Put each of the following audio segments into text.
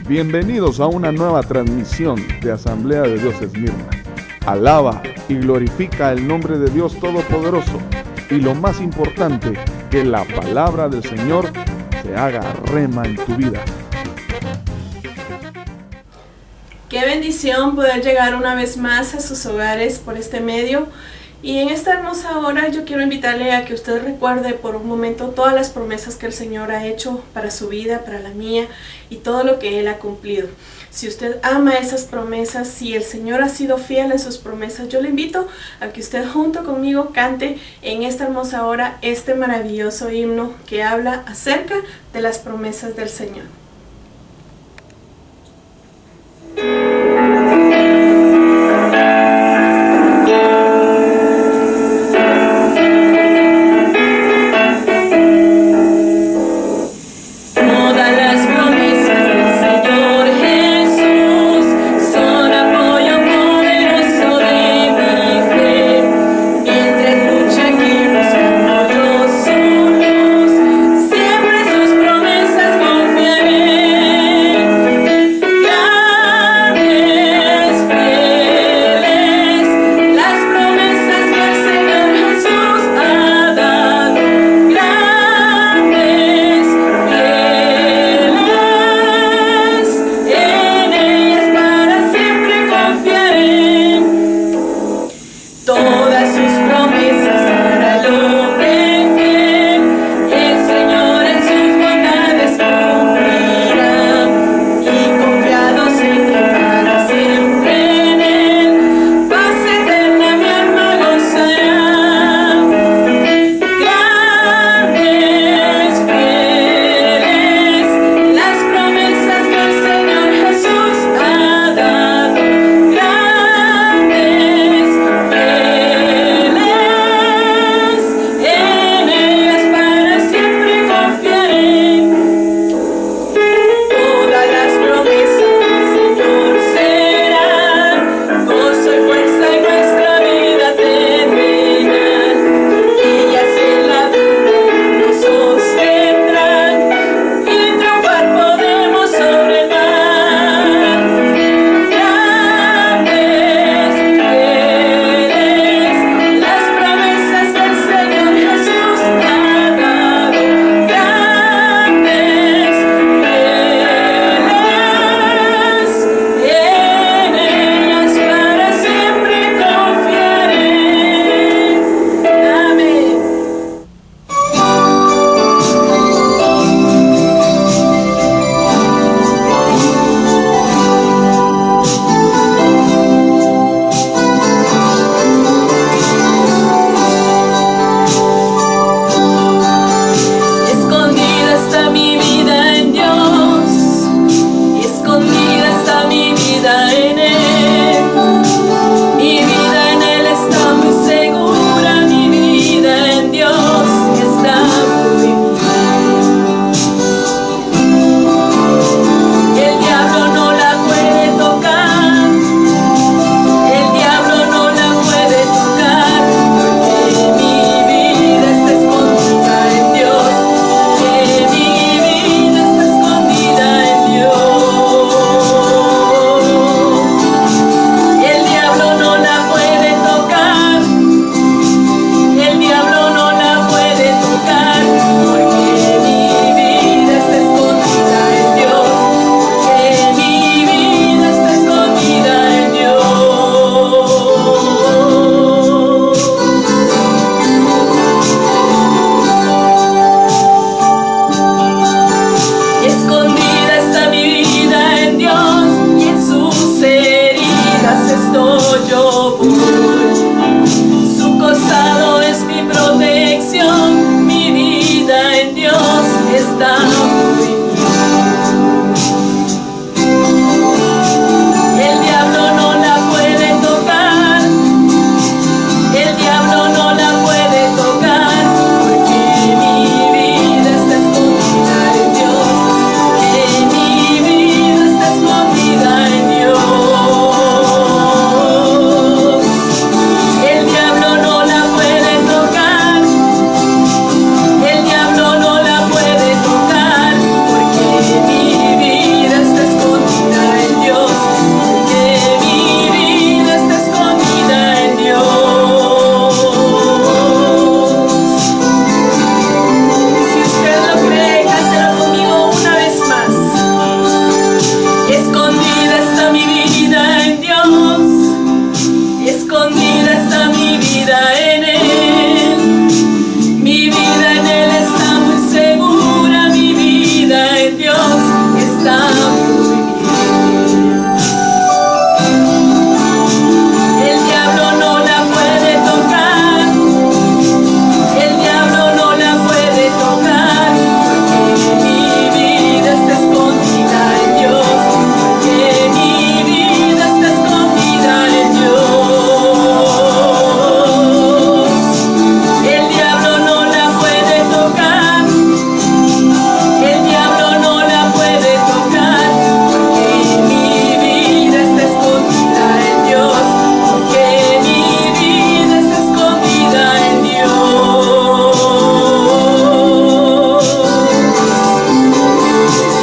Bienvenidos a una nueva transmisión de Asamblea de Dios Esmirna. Alaba y glorifica el nombre de Dios Todopoderoso. Y lo más importante, que la palabra del Señor se haga rema en tu vida. Qué bendición poder llegar una vez más a sus hogares por este medio. Y en esta hermosa hora yo quiero invitarle a que usted recuerde por un momento todas las promesas que el Señor ha hecho para su vida, para la mía y todo lo que Él ha cumplido. Si usted ama esas promesas, si el Señor ha sido fiel en sus promesas, yo le invito a que usted junto conmigo cante en esta hermosa hora este maravilloso himno que habla acerca de las promesas del Señor. Siempre sus promesas confiaré. está muy bien. El diablo no la puede tocar, el diablo no la puede tocar, porque mi vida está escondida en Dios, porque mi vida está escondida en Dios. El diablo no la puede tocar, el diablo no la puede tocar, porque mi vida está escondida en Dios, porque mi vida está escondida en Dios.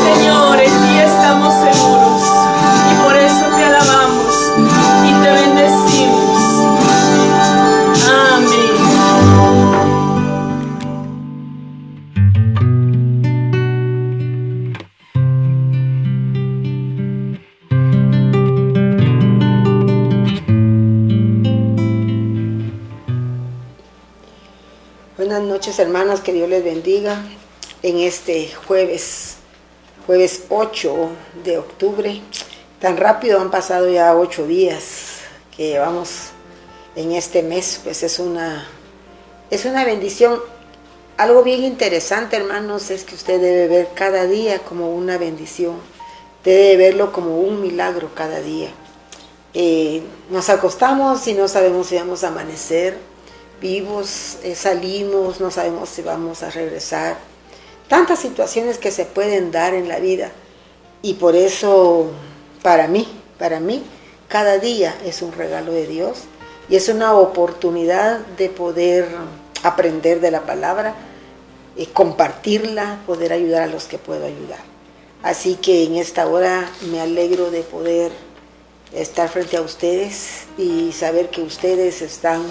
Señor, en ti estamos seguros y por eso te alabamos y te bendecimos. Amén. Buenas noches, hermanos, que Dios les bendiga en este jueves 8 de octubre. Tan rápido han pasado ya 8 días que llevamos en este mes, pues es una bendición. Algo bien interesante, hermanos, es que usted debe ver cada día como una bendición, debe verlo como un milagro cada día. Nos acostamos y no sabemos si vamos a amanecer vivos, salimos, no sabemos si vamos a regresar. Tantas situaciones que se pueden dar en la vida, y por eso para mí, cada día es un regalo de Dios y es una oportunidad de poder aprender de la palabra, compartirla, poder ayudar a los que puedo ayudar. Así que en esta hora me alegro de poder estar frente a ustedes y saber que ustedes están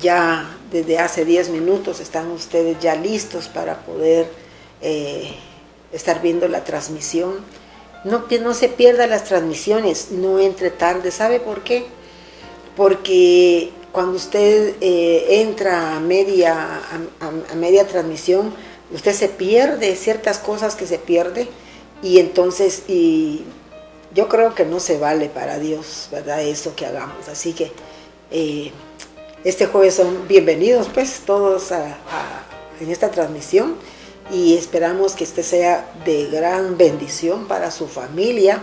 ya desde hace 10 minutos, están ustedes ya listos para poder estar viendo la transmisión. No se pierdan las transmisiones, no entre tarde. ¿Sabe por qué? Porque cuando usted entra a media transmisión, usted se pierde ciertas cosas que se pierde, y entonces yo creo que no se vale para Dios, ¿verdad? Eso que hagamos. Así que este jueves son bienvenidos pues todos en esta transmisión, y esperamos que este sea de gran bendición para su familia.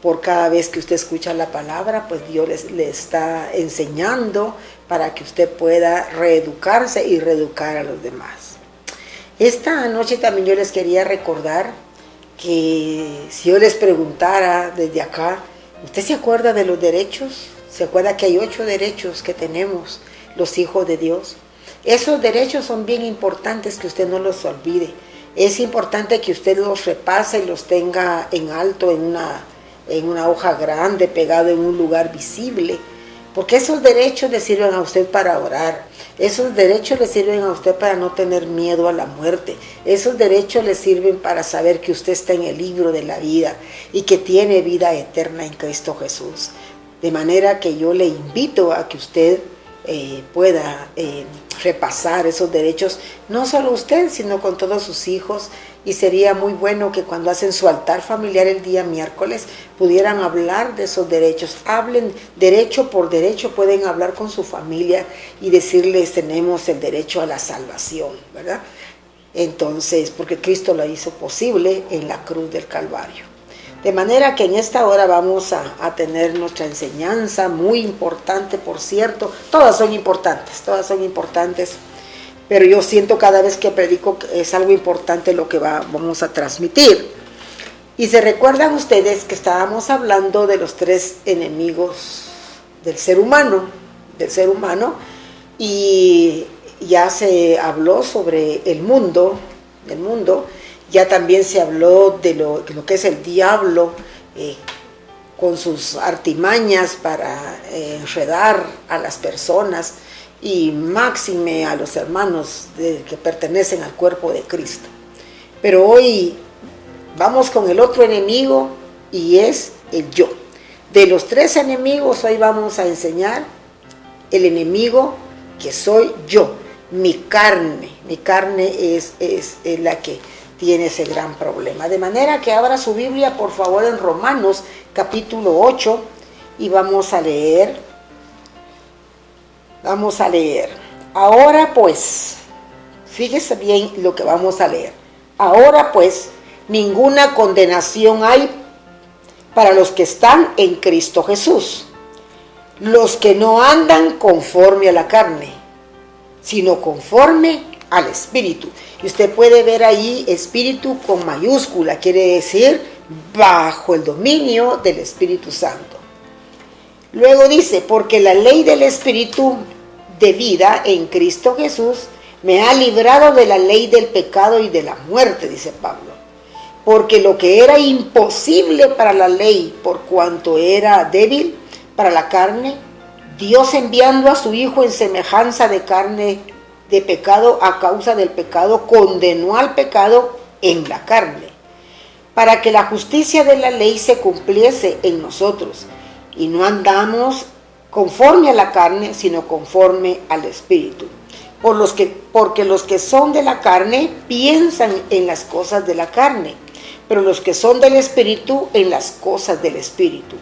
Por cada vez que usted escucha la palabra, pues Dios le está enseñando para que usted pueda reeducarse y reeducar a los demás. Esta noche también yo les quería recordar que si yo les preguntara desde acá, ¿usted se acuerda de los derechos? ¿Se acuerda que hay 8 derechos que tenemos los hijos de Dios? Esos derechos son bien importantes, que usted no los olvide. Es importante que usted los repase y los tenga en alto, en una hoja grande, pegado en un lugar visible, porque esos derechos le sirven a usted para orar. Esos derechos le sirven a usted para no tener miedo a la muerte. Esos derechos le sirven para saber que usted está en el libro de la vida y que tiene vida eterna en Cristo Jesús. De manera que yo le invito a que usted pueda repasar esos derechos, no solo usted, sino con todos sus hijos. Y sería muy bueno que cuando hacen su altar familiar el día miércoles pudieran hablar de esos derechos. Hablen derecho por derecho, pueden hablar con su familia y decirles: tenemos el derecho a la salvación, ¿verdad? Entonces, porque Cristo lo hizo posible en la cruz del Calvario. De manera que en esta hora vamos a tener nuestra enseñanza, muy importante, por cierto. Todas son importantes, pero yo siento cada vez que predico que es algo importante lo que vamos a transmitir. Y se recuerdan ustedes que estábamos hablando de los 3 enemigos del ser humano, y ya se habló sobre el mundo, ya también se habló de lo que es el diablo, con sus artimañas para enredar a las personas, y máxime a los hermanos que pertenecen al cuerpo de Cristo. Pero hoy vamos con el otro enemigo, y es el yo. De los 3 enemigos, hoy vamos a enseñar el enemigo que soy yo, mi carne. Mi carne es la que tiene ese gran problema. De manera que abra su Biblia, por favor, en Romanos capítulo 8 y vamos a leer. Ahora pues, fíjese bien lo que vamos a leer. Ahora pues, ninguna condenación hay para los que están en Cristo Jesús, los que no andan conforme a la carne, sino conforme al Espíritu. Y usted puede ver ahí Espíritu con mayúscula, quiere decir bajo el dominio del Espíritu Santo. Luego dice, porque la ley del Espíritu de vida en Cristo Jesús me ha librado de la ley del pecado y de la muerte, dice Pablo. Porque lo que era imposible para la ley, por cuanto era débil para la carne, Dios enviando a su Hijo en semejanza de carne de pecado a causa del pecado, condenó al pecado en la carne, para que la justicia de la ley se cumpliese en nosotros, y no andamos conforme a la carne, sino conforme al Espíritu. Porque los que son de la carne piensan en las cosas de la carne, pero los que son del Espíritu en las cosas del Espíritu.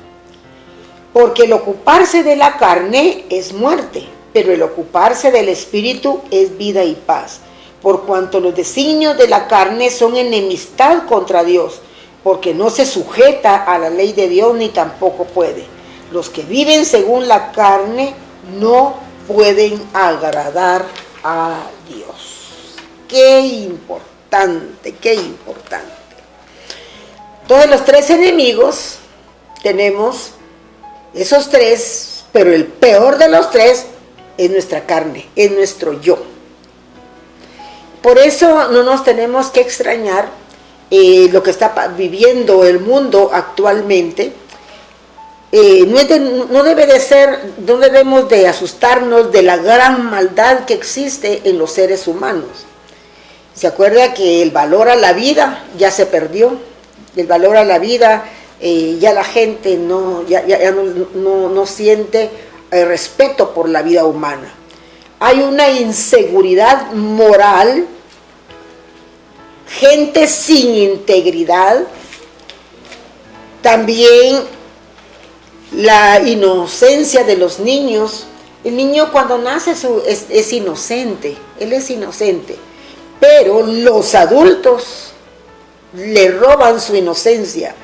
Porque el ocuparse de la carne es muerte, pero el ocuparse del Espíritu es vida y paz. Por cuanto los designios de la carne son enemistad contra Dios, porque no se sujeta a la ley de Dios ni tampoco puede. Los que viven según la carne no pueden agradar a Dios. Qué importante, qué importante. Todos los tres enemigos tenemos esos tres, pero el peor de los tres es nuestra carne, es nuestro yo. Por eso no nos tenemos que extrañar lo que está viviendo el mundo actualmente. No debemos de asustarnos de la gran maldad que existe en los seres humanos. ¿Se acuerda que el valor a la vida ya se perdió? El valor a la vida, ya la gente no siente respeto por la vida humana. Hay una inseguridad moral, gente sin integridad, también la inocencia de los niños. El niño cuando nace es inocente, él es inocente, pero los adultos le roban su inocencia,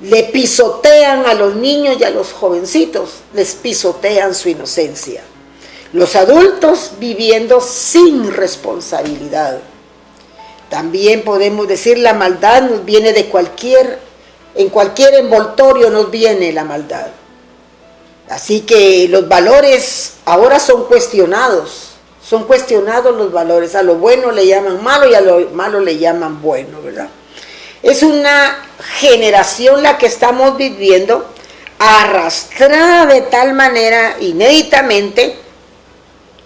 le pisotean a los niños y a los jovencitos, les pisotean su inocencia. Los adultos viviendo sin responsabilidad. También podemos decir la maldad nos viene de en cualquier envoltorio nos viene la maldad. Así que los valores ahora son cuestionados los valores. A lo bueno le llaman malo y a lo malo le llaman bueno, ¿verdad? Es una generación la que estamos viviendo, arrastrada de tal manera inéditamente,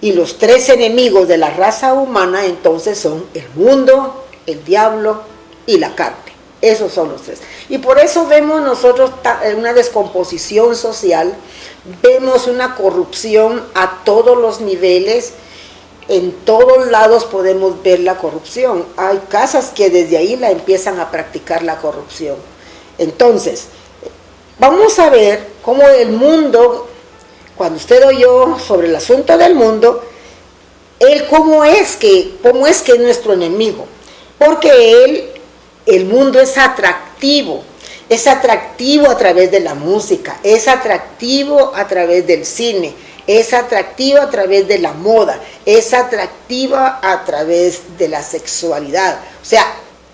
y los tres enemigos de la raza humana entonces son el mundo, el diablo y la carne. Esos son los tres. Y por eso vemos nosotros una descomposición social, vemos una corrupción a todos los niveles. En todos lados podemos ver la corrupción. Hay casas que desde ahí la empiezan a practicar la corrupción. Entonces, vamos a ver cómo el mundo, cuando usted oyó sobre el asunto del mundo, cómo es que es nuestro enemigo. Porque el mundo es atractivo a través de la música, es atractivo a través del cine, es atractivo a través de la moda, es atractiva a través de la sexualidad. O sea,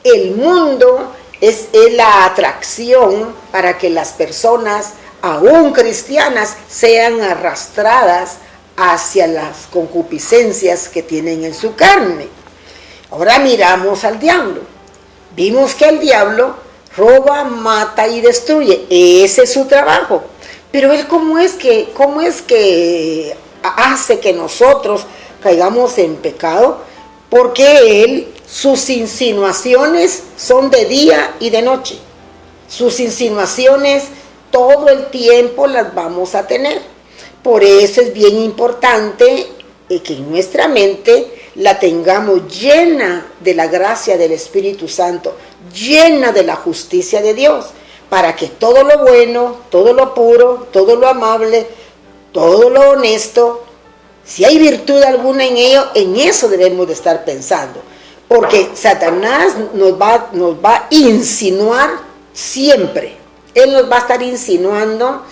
el mundo es la atracción para que las personas, aún cristianas, sean arrastradas hacia las concupiscencias que tienen en su carne. Ahora miramos al diablo. Vimos que el diablo roba, mata y destruye. Ese es su trabajo. Pero él, ¿cómo es que hace que nosotros caigamos en pecado? Porque sus insinuaciones son de día y de noche. Sus insinuaciones todo el tiempo las vamos a tener. Por eso es bien importante que en nuestra mente la tengamos llena de la gracia del Espíritu Santo, llena de la justicia de Dios, para que todo lo bueno, todo lo puro, todo lo amable, todo lo honesto, si hay virtud alguna en ello, en eso debemos de estar pensando. Porque Satanás nos va a insinuar siempre. Él nos va a estar insinuando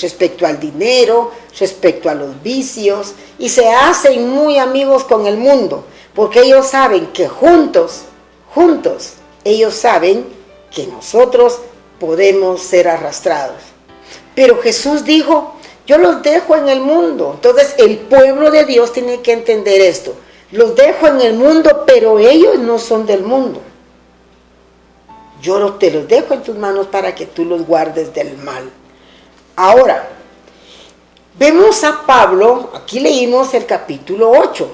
respecto al dinero, respecto a los vicios, y se hacen muy amigos con el mundo, porque ellos saben que juntos, ellos saben que nosotros podemos ser arrastrados. Pero Jesús dijo, yo los dejo en el mundo. Entonces el pueblo de Dios tiene que entender esto. Los dejo en el mundo, pero ellos no son del mundo. Yo te los dejo en tus manos para que tú los guardes del mal. Ahora, vemos a Pablo, aquí leímos el capítulo 8,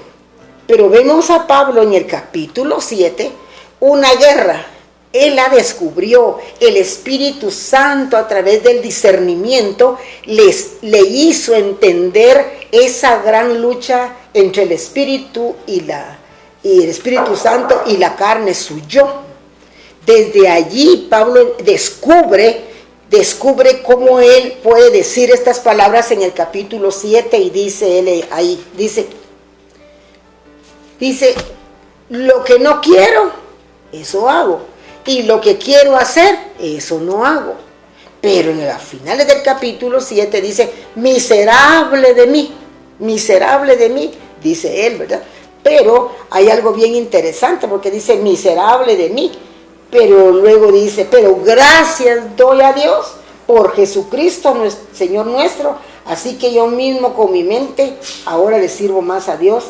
pero vemos a Pablo en el capítulo 7, una guerra. Él la descubrió, el Espíritu Santo a través del discernimiento le hizo entender esa gran lucha entre el Espíritu y el Espíritu Santo y la carne, su yo. Desde allí Pablo descubre cómo él puede decir estas palabras en el capítulo 7 y dice él ahí, dice, lo que no quiero, eso hago. Y lo que quiero hacer, eso no hago. Pero en las finales del capítulo 7 dice, miserable de mí, dice él, ¿verdad? Pero hay algo bien interesante porque dice, miserable de mí. Pero luego dice, pero gracias doy a Dios por Jesucristo, Señor nuestro. Así que yo mismo con mi mente ahora le sirvo más a Dios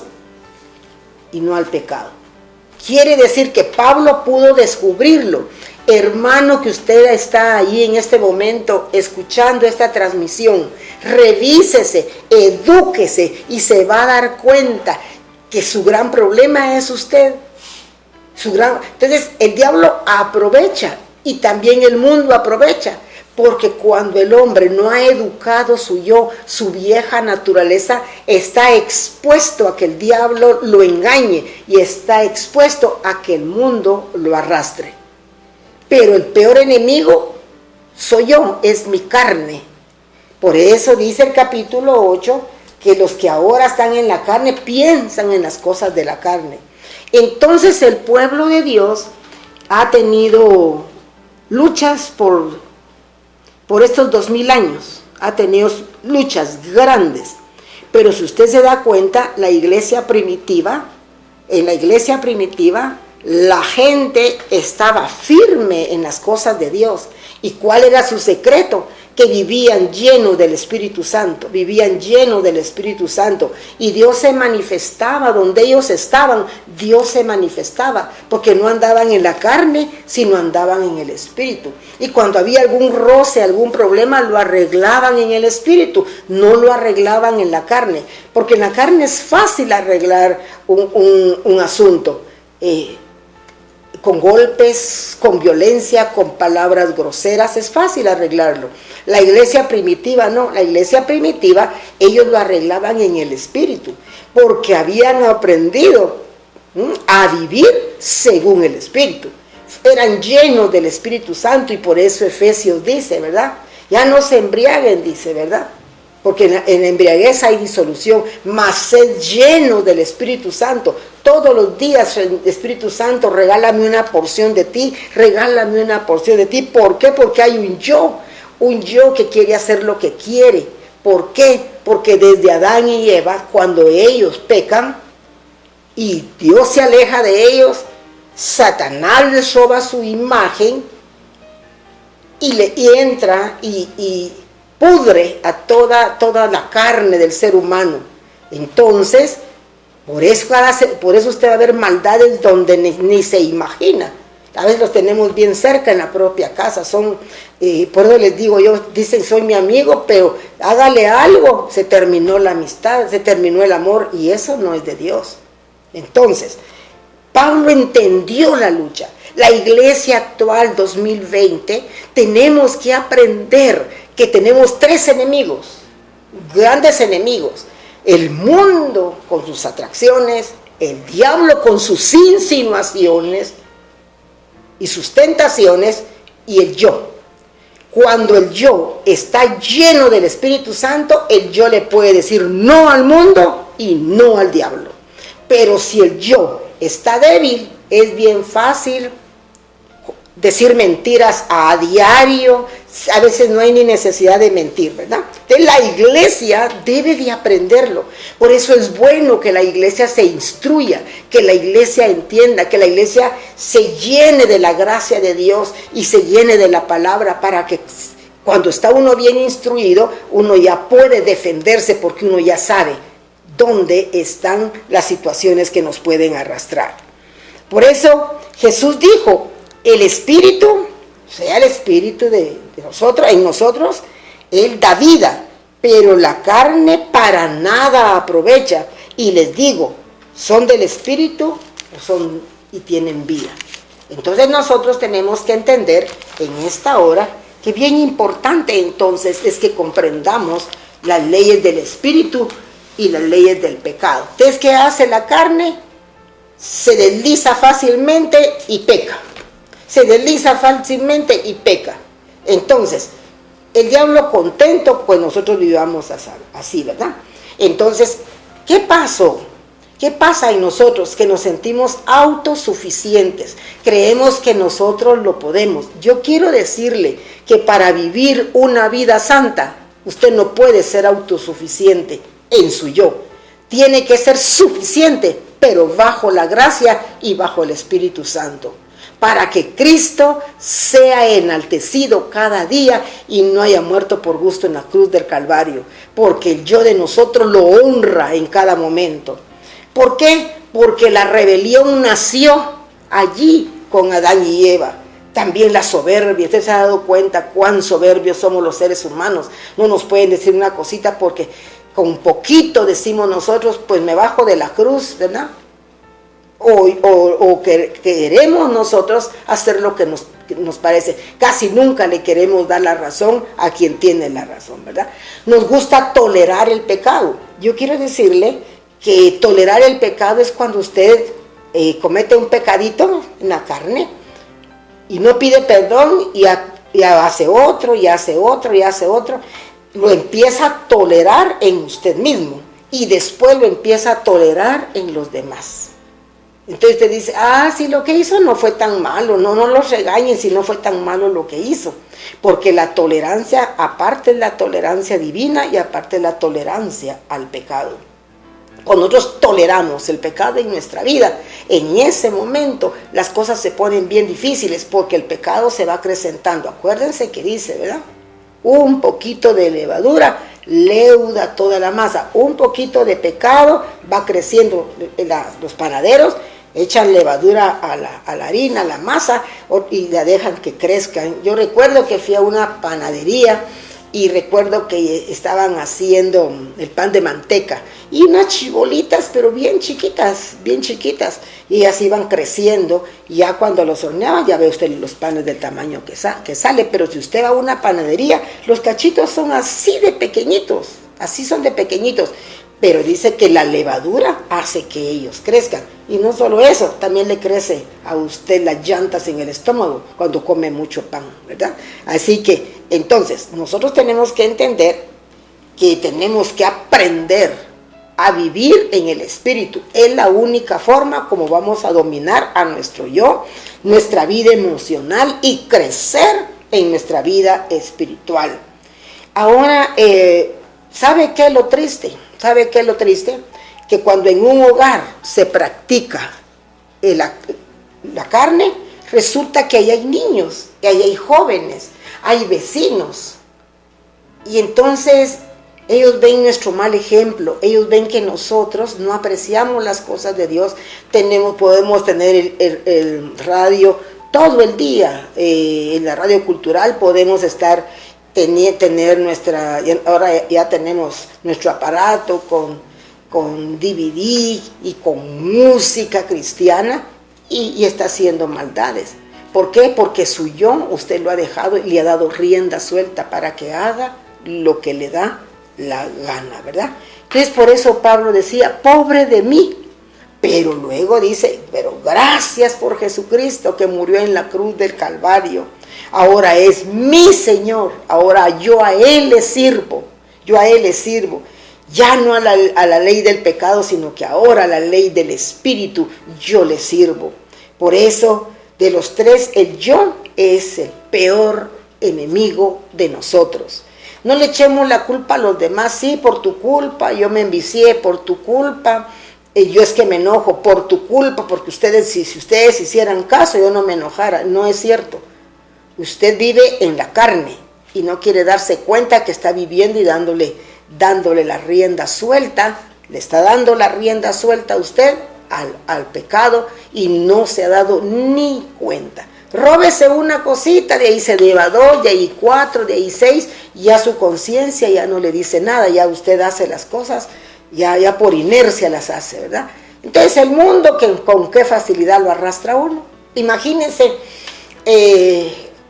y no al pecado. Quiere decir que Pablo pudo descubrirlo. Hermano que usted está ahí en este momento escuchando esta transmisión, revísese, edúquese y se va a dar cuenta que su gran problema es usted. Entonces el diablo aprovecha y también el mundo aprovecha. Porque cuando el hombre no ha educado su yo, su vieja naturaleza, está expuesto a que el diablo lo engañe y está expuesto a que el mundo lo arrastre. Pero el peor enemigo soy yo, es mi carne. Por eso dice el capítulo 8 que los que ahora están en la carne piensan en las cosas de la carne. Entonces el pueblo de Dios ha tenido luchas por estos 2000 años, ha tenido luchas grandes, pero si usted se da cuenta, en la iglesia primitiva, la gente estaba firme en las cosas de Dios. ¿Y cuál era su secreto? Que vivían llenos del Espíritu Santo, y Dios se manifestaba donde ellos estaban. Dios se manifestaba porque no andaban en la carne, sino andaban en el Espíritu. Y cuando había algún roce, algún problema, lo arreglaban en el Espíritu, no lo arreglaban en la carne, porque en la carne es fácil arreglar un asunto, con golpes, con violencia, con palabras groseras, es fácil arreglarlo. La iglesia primitiva no, la iglesia primitiva ellos lo arreglaban en el Espíritu, porque habían aprendido a vivir según el Espíritu. Eran llenos del Espíritu Santo y por eso Efesios dice, ¿verdad? Ya no se embriaguen, dice, ¿verdad? Porque en la embriaguez hay disolución, mas sed llenos del Espíritu Santo. Todos los días, Espíritu Santo, regálame una porción de ti, ¿Por qué? Porque hay un yo que quiere hacer lo que quiere. ¿Por qué? Porque desde Adán y Eva, cuando ellos pecan y Dios se aleja de ellos, Satanás les roba su imagen y entra y pudre a toda la carne del ser humano. Entonces, por eso usted va a ver maldades donde ni se imagina. A veces los tenemos bien cerca en la propia casa. Por eso les digo, dicen soy mi amigo, pero hágale algo, se terminó la amistad, se terminó el amor, y eso no es de Dios. Entonces, Pablo entendió la lucha. La iglesia actual 2020, tenemos que aprender que tenemos 3 enemigos, grandes enemigos: el mundo con sus atracciones, el diablo con sus insinuaciones y sus tentaciones, y el yo. Cuando el yo está lleno del Espíritu Santo, el yo le puede decir no al mundo y no al diablo. Pero si el yo está débil, es bien fácil decir mentiras a diario. A veces no hay ni necesidad de mentir, ¿verdad? Entonces la iglesia debe de aprenderlo. Por eso es bueno que la iglesia se instruya, que la iglesia entienda, que la iglesia se llene de la gracia de Dios y se llene de la palabra, para que cuando está uno bien instruido, uno ya puede defenderse, porque uno ya sabe dónde están las situaciones que nos pueden arrastrar. Por eso Jesús dijo: el Espíritu, sea el Espíritu de nosotros, en nosotros, Él da vida, pero la carne para nada aprovecha. Y les digo, son del Espíritu y tienen vida. Entonces nosotros tenemos que entender en esta hora que bien importante entonces es que comprendamos las leyes del Espíritu y las leyes del pecado. Entonces, ¿qué hace la carne? Se desliza fácilmente y peca. Se desliza fácilmente y peca. Entonces, el diablo contento, pues nosotros vivamos así, ¿verdad? Entonces, ¿qué pasó? ¿Qué pasa en nosotros? Que nos sentimos autosuficientes. Creemos que nosotros lo podemos. Yo quiero decirle que para vivir una vida santa, usted no puede ser autosuficiente en su yo. Tiene que ser suficiente, pero bajo la gracia y bajo el Espíritu Santo, para que Cristo sea enaltecido cada día y no haya muerto por gusto en la cruz del Calvario, porque el yo de nosotros lo honra en cada momento. ¿Por qué? Porque la rebelión nació allí con Adán y Eva. También la soberbia. Usted se ha dado cuenta cuán soberbios somos los seres humanos. No nos pueden decir una cosita porque con poquito decimos nosotros, pues me bajo de la cruz, ¿verdad? O que queremos nosotros hacer lo que nos parece. Casi nunca le queremos dar la razón a quien tiene la razón, ¿verdad? Nos gusta tolerar el pecado. Yo quiero decirle que tolerar el pecado es cuando usted comete un pecadito en la carne y no pide perdón y hace otro, y hace otro, y hace otro. Lo empieza a tolerar en usted mismo y después lo empieza a tolerar en los demás. Entonces te dice, si lo que hizo no fue tan malo, no los regañen si no fue tan malo lo que hizo, porque la tolerancia, aparte es la tolerancia divina y aparte es la tolerancia al pecado. Cuando nosotros toleramos el pecado en nuestra vida, en ese momento las cosas se ponen bien difíciles, porque el pecado se va acrecentando. Acuérdense que dice, ¿verdad? Un poquito de levadura leuda toda la masa. Un poquito de pecado va creciendo. Los panaderos echan levadura a la harina, a la masa, y la dejan que crezca. Yo recuerdo que fui a una panadería y recuerdo que estaban haciendo el pan de manteca y unas chibolitas, pero bien chiquitas, y ellas iban creciendo, y ya cuando los horneaban, ya ve usted los panes del tamaño que sale. Pero si usted va a una panadería, los cachitos son así de pequeñitos, pero dice que la levadura hace que ellos crezcan. Y no solo eso, también le crece a usted las llantas en el estómago cuando come mucho pan, ¿verdad? Así que, entonces, nosotros tenemos que entender que tenemos que aprender a vivir en el Espíritu. Es la única forma como vamos a dominar a nuestro yo, nuestra vida emocional, y crecer en nuestra vida espiritual. Ahora, ¿sabe qué es lo triste? Que cuando en un hogar se practica la carne, resulta que ahí hay niños, que ahí hay jóvenes, hay vecinos, y entonces ellos ven nuestro mal ejemplo, ellos ven que nosotros no apreciamos las cosas de Dios. Podemos tener el radio todo el día, en la radio cultural podemos estar tener ahora ya tenemos nuestro aparato con DVD y con música cristiana, y está haciendo maldades. ¿Por qué? Porque su yo usted lo ha dejado y le ha dado rienda suelta para que haga lo que le da la gana, ¿verdad? Entonces por eso Pablo decía, pobre de mí, Pero luego dice, pero gracias por Jesucristo que murió en la cruz del Calvario. Ahora es mi Señor, ahora yo a Él le sirvo, yo a Él le sirvo. Ya no a la ley del pecado, sino que ahora a la ley del Espíritu yo le sirvo. Por eso, de los tres, el yo es el peor enemigo de nosotros. No le echemos la culpa a los demás. Sí, por tu culpa, yo me envicié, por tu culpa, yo es que me enojo, por tu culpa, porque ustedes, si ustedes hicieran caso, yo no me enojara. No es cierto. Usted vive en la carne y no quiere darse cuenta que está viviendo y dándole la rienda suelta, le está dando la rienda suelta a usted al pecado y no se ha dado ni cuenta. Róbese una cosita, de ahí se lleva 2, de ahí 4, de ahí 6, ya su conciencia ya no le dice nada, ya usted hace las cosas, ya por inercia las hace, ¿verdad? Entonces el mundo, con qué facilidad lo arrastra uno. Imagínense,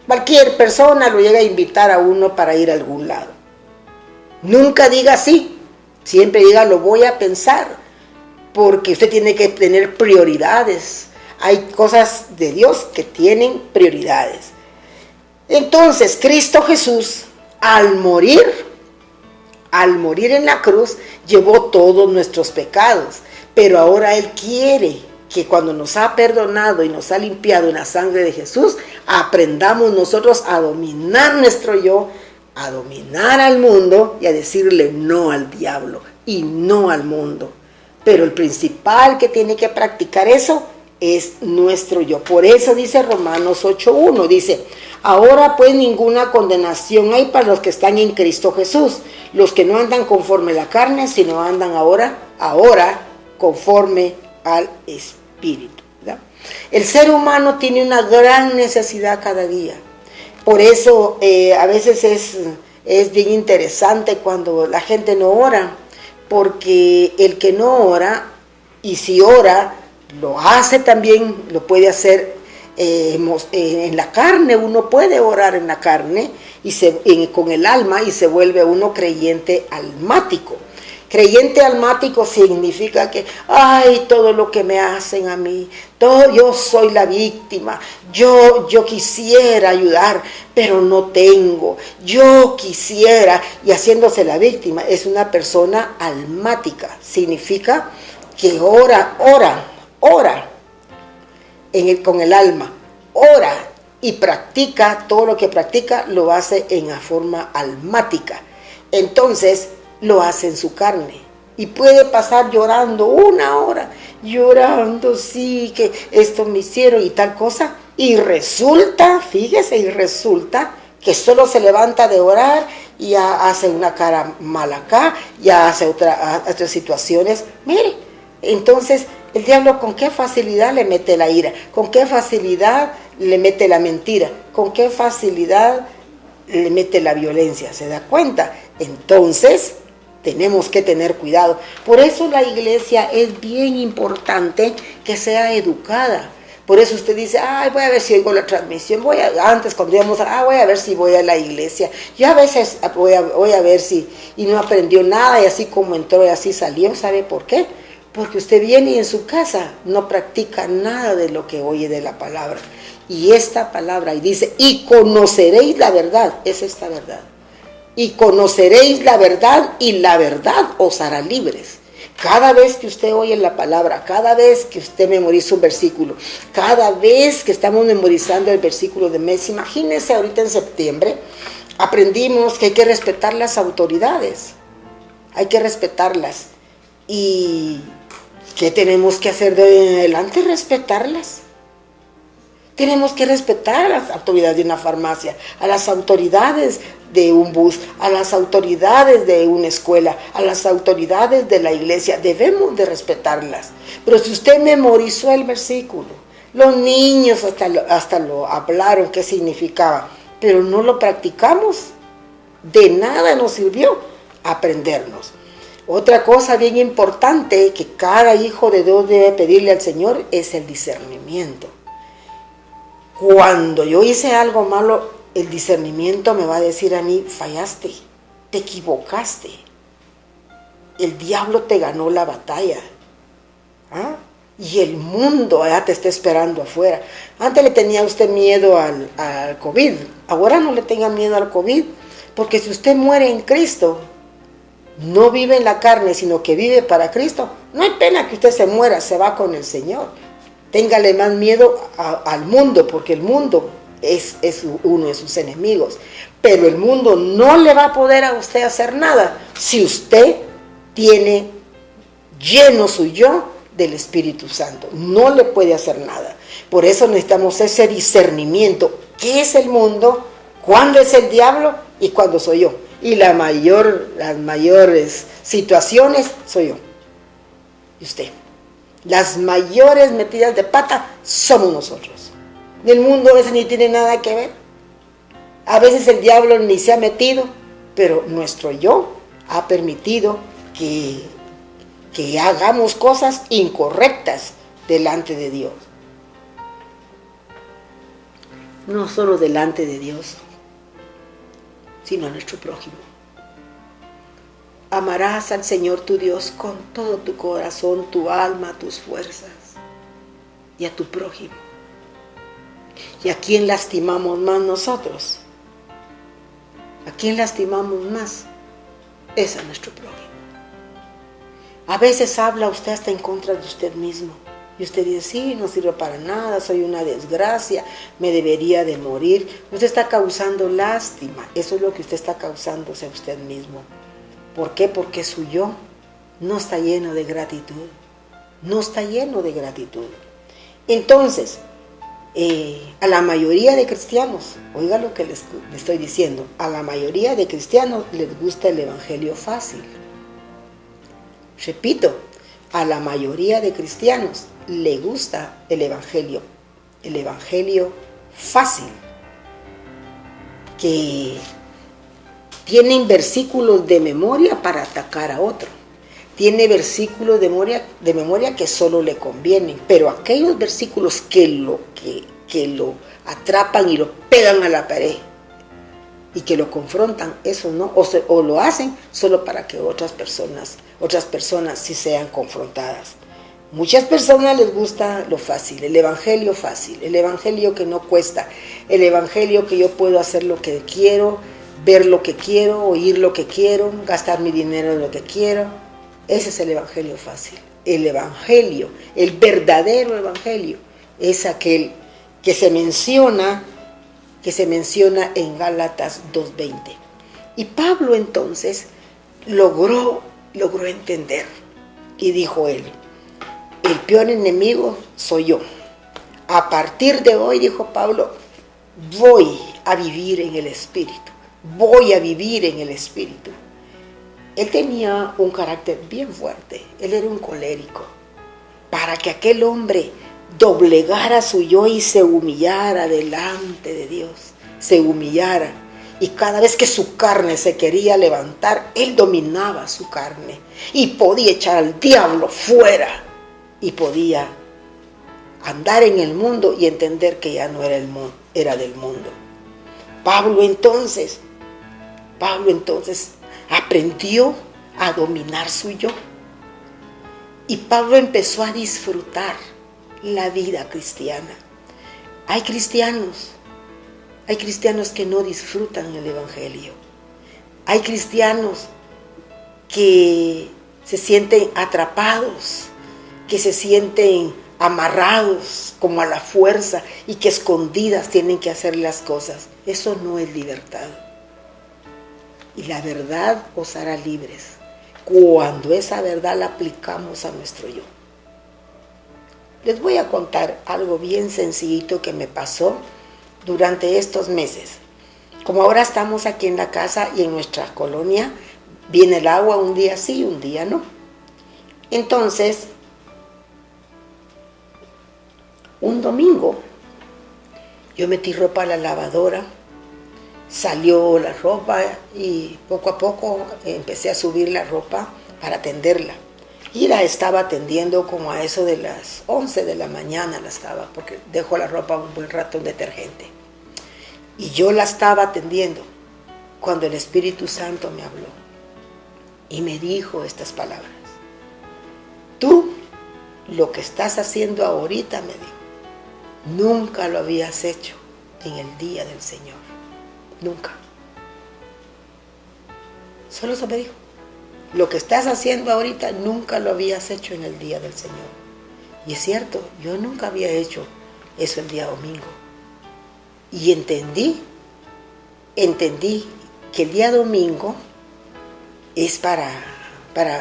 cualquier persona lo llega a invitar a uno para ir a algún lado. Nunca diga sí, siempre diga lo voy a pensar, porque usted tiene que tener prioridades. Hay cosas de Dios que tienen prioridades. Entonces, Cristo Jesús, al morir en la cruz, llevó todos nuestros pecados. Pero ahora Él quiere que cuando nos ha perdonado y nos ha limpiado en la sangre de Jesús, aprendamos nosotros a dominar nuestro yo, a dominar al mundo y a decirle no al diablo y no al mundo. Pero el principal que tiene que practicar eso es nuestro yo. Por eso dice Romanos 8:1, dice, ahora pues ninguna condenación hay para los que están en Cristo Jesús, los que no andan conforme a la carne, sino andan ahora conforme al Espíritu, ¿verdad? El ser humano tiene una gran necesidad cada día. Por eso a veces es bien interesante cuando la gente no ora, porque el que no ora, y si ora, lo hace también, lo puede hacer en la carne. Uno puede orar en la carne con el alma y se vuelve uno creyente almático. Creyente almático significa que, ay, todo lo que me hacen a mí, yo soy la víctima, yo quisiera ayudar, pero no tengo, yo quisiera, y haciéndose la víctima, es una persona almática. Significa que ora con el alma, ora y practica, todo lo que practica lo hace en la forma almática. Entonces lo hace en su carne y puede pasar llorando 1 hora, llorando, sí, que esto me hicieron y tal cosa, y resulta, fíjese, que solo se levanta de orar y ya hace una cara mal acá, ya hace otras situaciones. Mire, entonces el diablo con qué facilidad le mete la ira, con qué facilidad le mete la mentira, con qué facilidad le mete la violencia, ¿se da cuenta? Entonces tenemos que tener cuidado. Por eso la iglesia es bien importante que sea educada. Por eso usted dice, ay, voy a ver si oigo la transmisión, antes cuando íbamos, voy a ver si voy a la iglesia. Yo a veces voy a ver si, y no aprendió nada, y así como entró y así salió. ¿Sabe por qué? Porque usted viene y en su casa no practica nada de lo que oye de la palabra. Y esta palabra, y dice, y conoceréis la verdad, es esta verdad. Y conoceréis la verdad, y la verdad os hará libres. Cada vez que usted oye la palabra, cada vez que usted memoriza un versículo, cada vez que estamos memorizando el versículo de mes, imagínense ahorita en septiembre, aprendimos que hay que respetar las autoridades. Hay que respetarlas. ¿Y qué tenemos que hacer de hoy en adelante? Respetarlas. Tenemos que respetar a las autoridades de una farmacia, a las autoridades de un bus, a las autoridades de una escuela, a las autoridades de la iglesia. Debemos de respetarlas. Pero si usted memorizó el versículo, los niños hasta lo hablaron qué significaba, pero no lo practicamos, de nada nos sirvió aprendernos. Otra cosa bien importante que cada hijo de Dios debe pedirle al Señor es el discernimiento. Cuando yo hice algo malo, el discernimiento me va a decir a mí, fallaste, te equivocaste, el diablo te ganó la batalla. Y el mundo ya te está esperando afuera. Antes le tenía usted miedo al COVID. Ahora no le tenga miedo al COVID. Porque si usted muere en Cristo, no vive en la carne, sino que vive para Cristo, no hay pena que usted se muera, se va con el Señor. Téngale más miedo al mundo, porque el mundo es uno de sus enemigos. Pero el mundo no le va a poder a usted hacer nada si usted tiene lleno su yo del Espíritu Santo. No le puede hacer nada. Por eso necesitamos ese discernimiento. ¿Qué es el mundo? ¿Cuándo es el diablo? ¿Y cuándo soy yo? Y las mayores situaciones soy yo y usted. Las mayores metidas de pata somos nosotros. El mundo a veces ni tiene nada que ver. A veces el diablo ni se ha metido, pero nuestro yo ha permitido que hagamos cosas incorrectas delante de Dios. No solo delante de Dios, sino a nuestro prójimo. Amarás al Señor tu Dios con todo tu corazón, tu alma, tus fuerzas, y a tu prójimo. ¿Y a quién lastimamos más nosotros? ¿A quién lastimamos más? Es a nuestro prójimo. A veces habla usted hasta en contra de usted mismo. Y usted dice, sí, no sirve para nada, soy una desgracia, me debería de morir. Usted está causando lástima. Eso es lo que usted está causándose a usted mismo. ¿Por qué? Porque su yo no está lleno de gratitud. No está lleno de gratitud. Entonces, a la mayoría de cristianos, oiga lo que les estoy diciendo, a la mayoría de cristianos les gusta el evangelio fácil. Repito, a la mayoría de cristianos le gusta el evangelio fácil, que tienen versículos de memoria para atacar a otro, tiene versículos de memoria que solo le convienen, pero aquellos versículos que lo atrapan y lo pegan a la pared y que lo confrontan, eso no, o lo hacen solo para que otras personas sí sean confrontadas. Muchas personas les gusta lo fácil, el evangelio que no cuesta, el evangelio que yo puedo hacer lo que quiero, ver lo que quiero, oír lo que quiero, gastar mi dinero en lo que quiero. Ese es el evangelio fácil. El evangelio, el verdadero evangelio, es aquel que se menciona en Gálatas 2:20. Y Pablo entonces logró entender y dijo él, el peor enemigo soy yo. A partir de hoy, dijo Pablo, voy a vivir en el Espíritu. Él tenía un carácter bien fuerte. Él era un colérico. Para que aquel hombre doblegara su yo y se humillara delante de Dios, se humillara. Y cada vez que su carne se quería levantar, él dominaba su carne y podía echar al diablo fuera y podía andar en el mundo y entender que ya no era el mundo, era del mundo. Pablo entonces aprendió a dominar su yo. Y Pablo empezó a disfrutar la vida cristiana. Hay cristianos que no disfrutan el evangelio. Hay cristianos que se sienten atrapados, que se sienten amarrados como a la fuerza y que escondidas tienen que hacer las cosas. Eso no es libertad. Y la verdad os hará libres cuando esa verdad la aplicamos a nuestro yo. Les voy a contar algo bien sencillito que me pasó durante estos meses. Como ahora estamos aquí en la casa y en nuestra colonia, viene el agua un día sí, un día no. Entonces, un domingo, yo metí ropa a la lavadora, salió la ropa y poco a poco empecé a subir la ropa para tenderla. Y la estaba tendiendo como a eso de las 11 de la mañana porque dejo la ropa un buen rato en detergente. Y yo la estaba tendiendo cuando el Espíritu Santo me habló y me dijo estas palabras. Tú lo que estás haciendo ahorita, me dijo, nunca lo habías hecho en el día del Señor. Nunca. Solo eso me dijo. Lo que estás haciendo ahorita nunca lo habías hecho en el día del Señor. Y es cierto, yo nunca había hecho eso el día domingo. Y entendí que el día domingo es para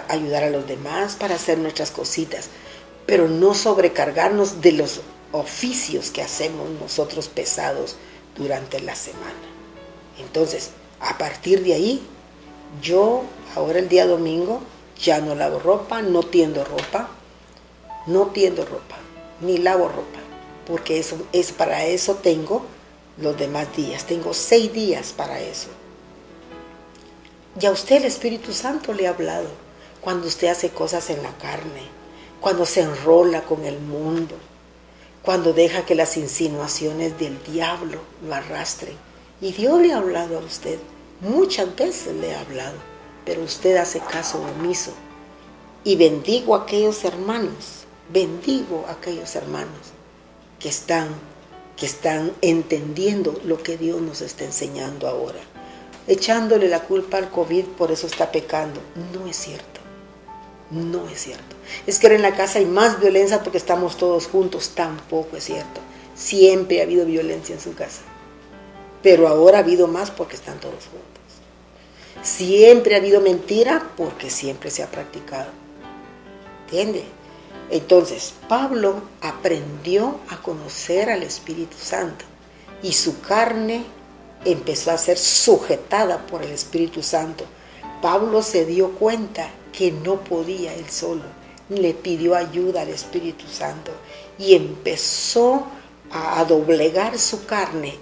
ayudar a los demás, para hacer nuestras cositas, pero no sobrecargarnos de los oficios que hacemos nosotros pesados durante la semana. Entonces, a partir de ahí, yo ahora el día domingo ya no lavo ropa, no tiendo ropa, ni lavo ropa, porque eso es para eso tengo los demás días, tengo 6 días para eso. Y a usted el Espíritu Santo le ha hablado cuando usted hace cosas en la carne, cuando se enrola con el mundo, cuando deja que las insinuaciones del diablo lo arrastren. Y Dios le ha hablado a usted, muchas veces le ha hablado, pero usted hace caso omiso. Y bendigo a aquellos hermanos que están entendiendo lo que Dios nos está enseñando ahora. Echándole la culpa al COVID, por eso está pecando. No es cierto. Es que ahora en la casa hay más violencia porque estamos todos juntos. Tampoco es cierto. Siempre ha habido violencia en su casa. Pero ahora ha habido más porque están todos juntos. Siempre ha habido mentira porque siempre se ha practicado. ¿Entiende? Entonces, Pablo aprendió a conocer al Espíritu Santo y su carne empezó a ser sujetada por el Espíritu Santo. Pablo se dio cuenta que no podía él solo, le pidió ayuda al Espíritu Santo y empezó a doblegar su carne,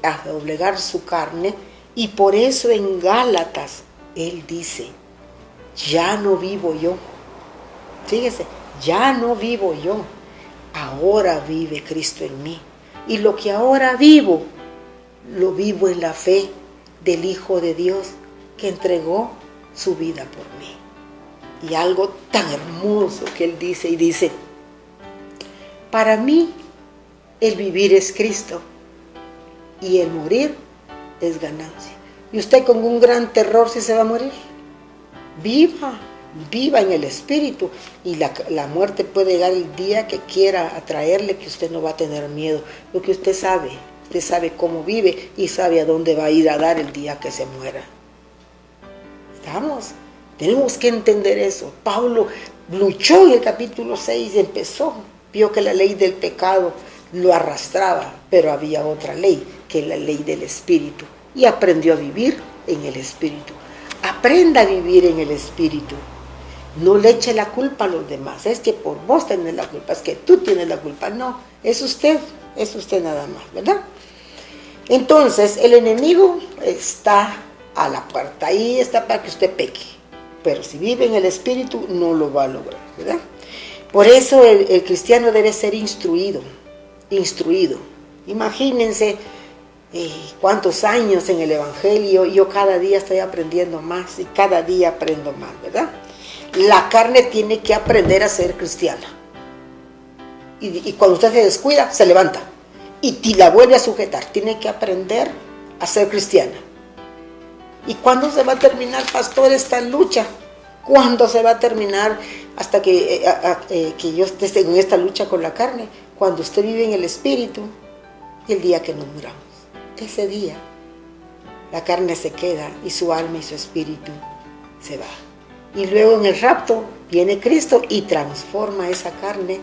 y por eso en Gálatas él dice, ya no vivo yo. Fíjese, ya no vivo yo, ahora vive Cristo en mí. Y lo que ahora vivo, lo vivo en la fe del Hijo de Dios que entregó su vida por mí. Y algo tan hermoso que él dice, para mí el vivir es Cristo y el morir es ganancia. Y usted con un gran terror si se va a morir, viva en el Espíritu, y la muerte puede llegar el día que quiera atraerle, que usted no va a tener miedo, porque usted sabe cómo vive y sabe a dónde va a ir a dar el día que se muera. Tenemos que entender eso. Pablo luchó en el capítulo 6, vio que la ley del pecado lo arrastraba, pero había otra ley, que es la ley del Espíritu, y aprendió a vivir en el Espíritu. Aprenda a vivir en el Espíritu. No le eche la culpa a los demás. Es que por vos tenés la culpa, es que tú tienes la culpa. No, es usted nada más, ¿verdad? Entonces, el enemigo está a la puerta. Ahí está para que usted peque. Pero si vive en el Espíritu, no lo va a lograr, ¿verdad? Por eso el cristiano debe ser instruido. Imagínense cuántos años en el Evangelio, yo cada día estoy aprendiendo más y cada día aprendo más, ¿verdad? La carne tiene que aprender a ser cristiana. Y cuando usted se descuida, se levanta y la vuelve a sujetar. Tiene que aprender a ser cristiana. ¿Y cuándo se va a terminar, pastor, esta lucha? ¿Cuándo se va a terminar hasta que yo esté en esta lucha con la carne? Cuando usted vive en el Espíritu, el día que nos muramos. Ese día, la carne se queda y su alma y su espíritu se va. Y luego en el rapto viene Cristo y transforma esa carne,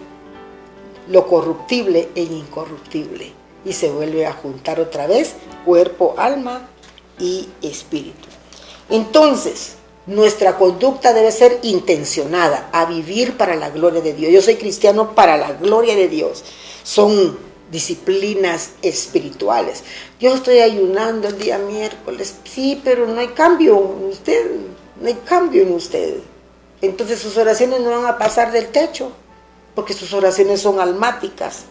lo corruptible en incorruptible. Y se vuelve a juntar otra vez cuerpo, alma y espíritu. Entonces, nuestra conducta debe ser intencionada a vivir para la gloria de Dios. Yo soy cristiano para la gloria de Dios. Son disciplinas espirituales. Yo estoy ayunando el día miércoles, sí, pero no hay cambio en usted. Entonces sus oraciones no van a pasar del techo, porque sus oraciones son almáticas.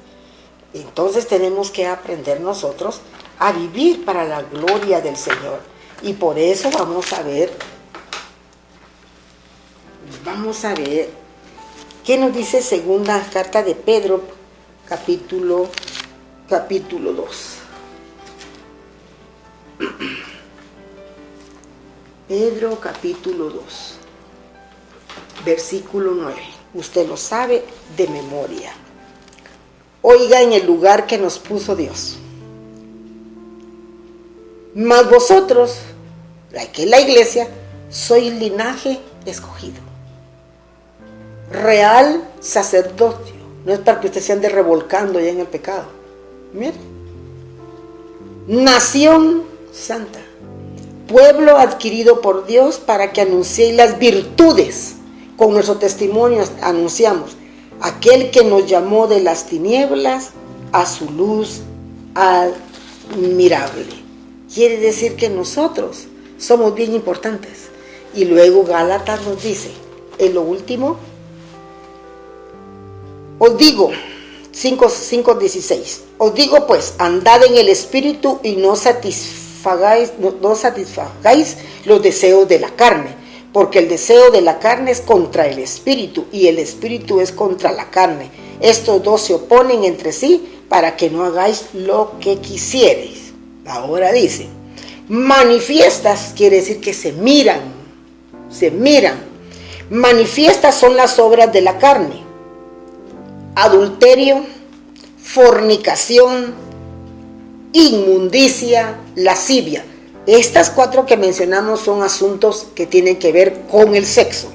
Entonces tenemos que aprender nosotros a vivir para la gloria del Señor. Y por eso vamos a ver ¿Qué nos dice segunda carta de Pedro, capítulo 2? Pedro capítulo 2, versículo 9. Usted lo sabe de memoria. Oiga en el lugar que nos puso Dios. Mas vosotros, que es la iglesia, sois linaje escogido, real sacerdocio. No es para que usted se ande revolcando ya en el pecado. Mire. Nación santa, pueblo adquirido por Dios para que anunciéis las virtudes. Con nuestro testimonio anunciamos aquel que nos llamó de las tinieblas a su luz admirable. Quiere decir que nosotros somos bien importantes. Y luego Gálatas nos dice, en lo último, os digo, 5:16, os digo pues, andad en el Espíritu y no satisfagáis los deseos de la carne, porque el deseo de la carne es contra el Espíritu y el Espíritu es contra la carne. Estos dos se oponen entre sí para que no hagáis lo que quisiereis. Ahora dice, manifiestas quiere decir que se miran. Manifiestas son las obras de la carne: adulterio, fornicación, inmundicia, lascivia. Estas 4 que mencionamos son asuntos que tienen que ver con el sexo.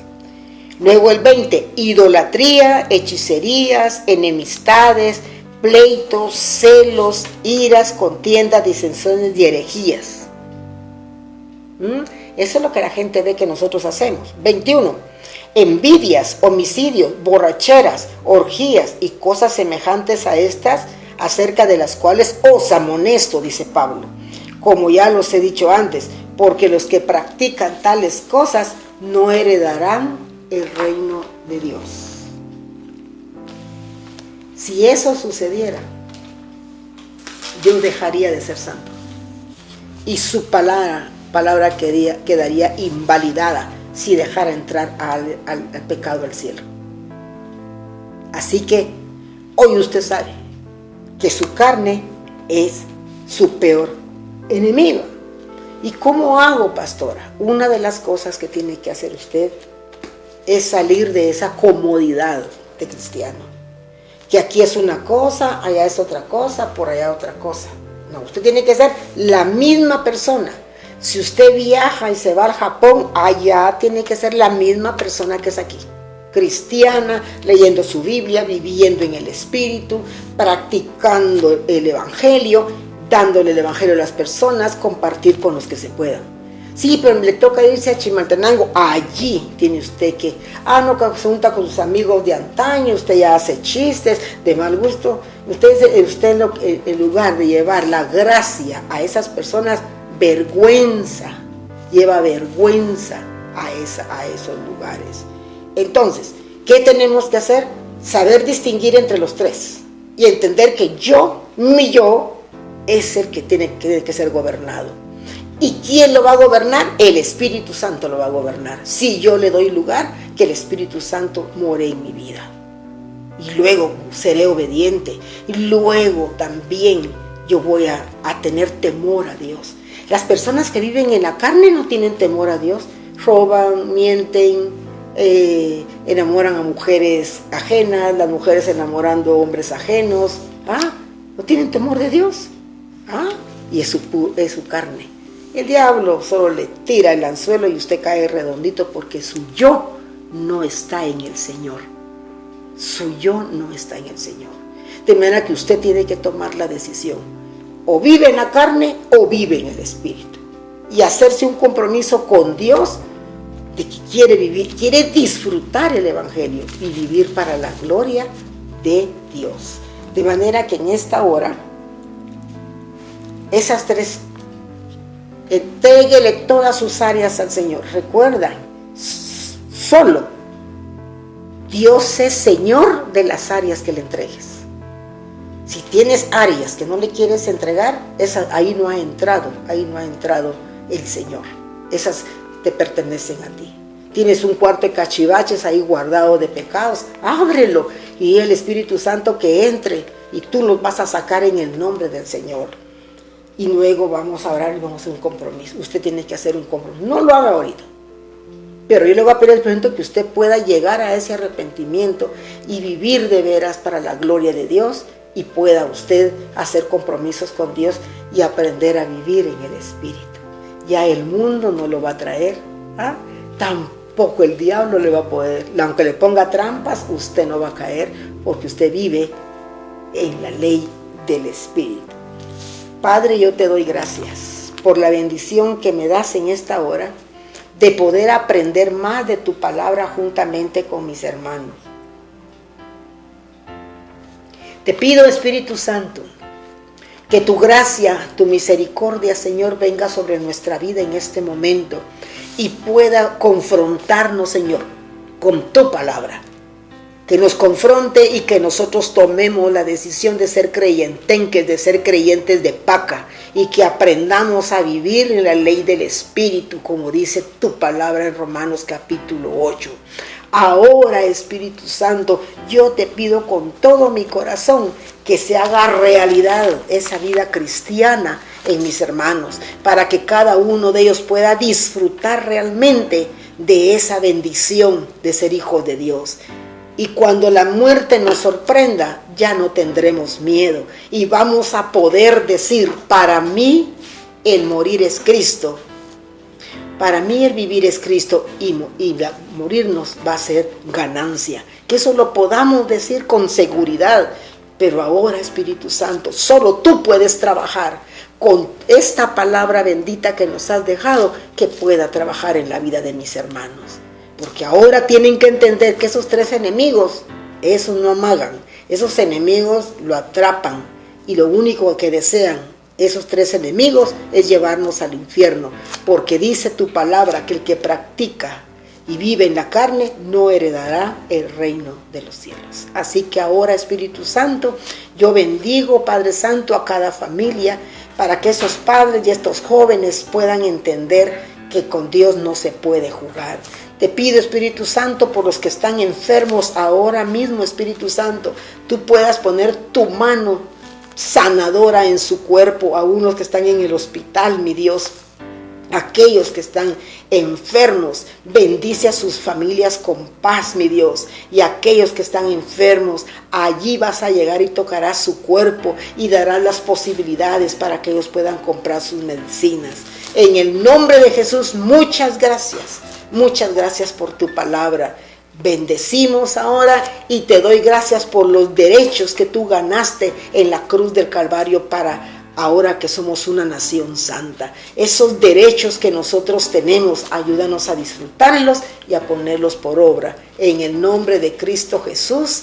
Luego el 20, idolatría, hechicerías, enemistades, pleitos, celos, iras, contiendas, disensiones y herejías. Eso es lo que la gente ve que nosotros hacemos. 21, envidias, homicidios, borracheras, orgías y cosas semejantes a estas, acerca de las cuales os amonesto, dice Pablo, como ya los he dicho antes, porque los que practican tales cosas no heredarán el reino de Dios. Si eso sucediera, Dios dejaría de ser santo y su palabra quedaría invalidada si dejara entrar al pecado al cielo. Así que hoy usted sabe que su carne es su peor enemigo. ¿Y cómo hago, pastora? Una de las cosas que tiene que hacer usted es salir de esa comodidad de cristiano, que aquí es una cosa, allá es otra cosa, por allá otra cosa. No, usted tiene que ser la misma persona. Si usted viaja y se va al Japón, allá tiene que ser la misma persona que es aquí. Cristiana, leyendo su Biblia, viviendo en el Espíritu, practicando el Evangelio, dándole el Evangelio a las personas, compartir con los que se puedan. Sí, pero le toca irse a Chimaltenango, allí tiene usted que, no, que se junta con sus amigos de antaño, usted ya hace chistes de mal gusto. Usted en lugar de llevar la gracia a esas personas, lleva vergüenza a esos lugares. Entonces, ¿qué tenemos que hacer? Saber distinguir entre los tres y entender que mi yo es el que tiene que ser gobernado. ¿Y quién lo va a gobernar? El Espíritu Santo lo va a gobernar. Si yo le doy lugar, que el Espíritu Santo more en mi vida. Y luego seré obediente. Y luego también yo voy a tener temor a Dios. Las personas que viven en la carne no tienen temor a Dios. Roban, mienten, enamoran a mujeres ajenas, las mujeres enamorando a hombres ajenos. No tienen temor de Dios. Y es su carne. El diablo solo le tira el anzuelo y usted cae redondito porque su yo no está en el Señor. Su yo no está en el Señor. De manera que usted tiene que tomar la decisión. O vive en la carne o vive en el Espíritu. Y hacerse un compromiso con Dios de que quiere disfrutar el Evangelio y vivir para la gloria de Dios. De manera que en esta hora, esas 3, entréguele todas sus áreas al Señor. Recuerda, solo Dios es Señor de las áreas que le entregues. Si tienes áreas que no le quieres entregar, ahí no ha entrado el Señor. Esas te pertenecen a ti. Tienes un cuarto de cachivaches ahí guardado de pecados, ábrelo y el Espíritu Santo que entre y tú los vas a sacar en el nombre del Señor. Y luego vamos a orar y vamos a hacer un compromiso. Usted tiene que hacer un compromiso. No lo haga ahorita. Pero yo le voy a pedir al Espíritu que usted pueda llegar a ese arrepentimiento y vivir de veras para la gloria de Dios y pueda usted hacer compromisos con Dios y aprender a vivir en el Espíritu. Ya el mundo no lo va a traer, ¿ah? Tampoco el diablo le va a poder, aunque le ponga trampas, usted no va a caer porque usted vive en la ley del Espíritu. Padre, yo te doy gracias por la bendición que me das en esta hora de poder aprender más de tu palabra juntamente con mis hermanos. Te pido, Espíritu Santo, que tu gracia, tu misericordia, Señor, venga sobre nuestra vida en este momento y pueda confrontarnos, Señor, con tu palabra. Que nos confronte y que nosotros tomemos la decisión de ser creyentes, de ser creyentes de paca, y que aprendamos a vivir en la ley del Espíritu, como dice tu palabra en Romanos capítulo 8. Ahora, Espíritu Santo, yo te pido con todo mi corazón que se haga realidad esa vida cristiana en mis hermanos, para que cada uno de ellos pueda disfrutar realmente de esa bendición de ser hijos de Dios. Y cuando la muerte nos sorprenda, ya no tendremos miedo y vamos a poder decir, para mí el morir es Cristo. Para mí el vivir es Cristo y morirnos va a ser ganancia. Que eso lo podamos decir con seguridad. Pero ahora, Espíritu Santo, solo tú puedes trabajar con esta palabra bendita que nos has dejado, que pueda trabajar en la vida de mis hermanos. Porque ahora tienen que entender que esos tres enemigos, esos no amagan. Esos enemigos lo atrapan y lo único que desean esos tres enemigos es llevarnos al infierno, porque dice tu palabra que el que practica y vive en la carne no heredará el reino de los cielos. Así que ahora, Espíritu Santo, yo bendigo, Padre Santo, a cada familia, para que esos padres y estos jóvenes puedan entender que con Dios no se puede jugar. Te pido, Espíritu Santo, por los que están enfermos ahora mismo, Espíritu Santo, tú puedas poner tu mano sanadora en su cuerpo, a unos que están en el hospital, mi Dios. Aquellos que están enfermos, bendice a sus familias con paz, mi Dios. Y aquellos que están enfermos, allí vas a llegar y tocarás su cuerpo y darás las posibilidades para que ellos puedan comprar sus medicinas. En el nombre de Jesús, muchas gracias. Muchas gracias por tu palabra. Bendecimos ahora y te doy gracias por los derechos que tú ganaste en la cruz del Calvario para ahora que somos una nación santa. Esos derechos que nosotros tenemos, ayúdanos a disfrutarlos y a ponerlos por obra. En el nombre de Cristo Jesús.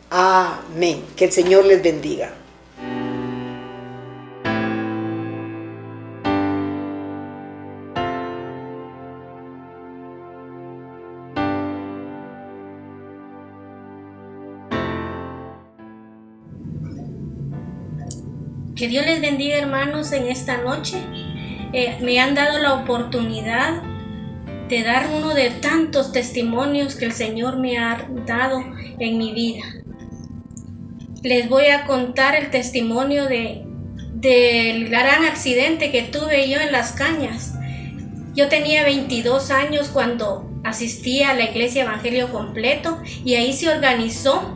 Amén. Que el Señor les bendiga. Que Dios les bendiga, hermanos, en esta noche. Me han dado la oportunidad de dar uno de tantos testimonios que el Señor me ha dado en mi vida. Les voy a contar el testimonio del gran accidente que tuve yo en Las Cañas. Yo tenía 22 años cuando asistí a la Iglesia Evangelio Completo y ahí se organizó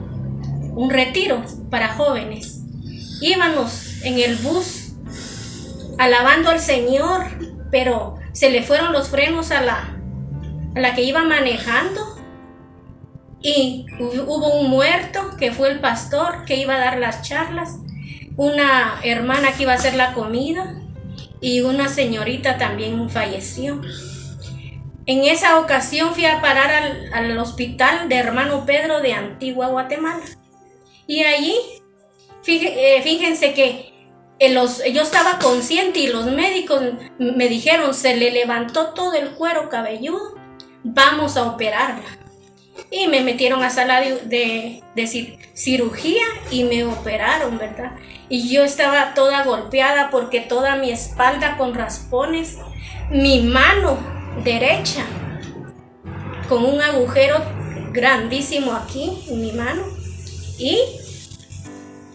un retiro para jóvenes. Íbamos en el bus alabando al Señor, pero se le fueron los frenos a la que iba manejando y hubo un muerto que fue el pastor que iba a dar las charlas, una hermana que iba a hacer la comida y una señorita también falleció. En esa ocasión fui a parar al hospital de Hermano Pedro de Antigua Guatemala y allí fíjense que yo estaba consciente y los médicos me dijeron, se le levantó todo el cuero cabelludo, vamos a operarla. Y me metieron a sala de cirugía y me operaron, ¿verdad? Y yo estaba toda golpeada porque toda mi espalda con raspones, mi mano derecha con un agujero grandísimo aquí en mi mano y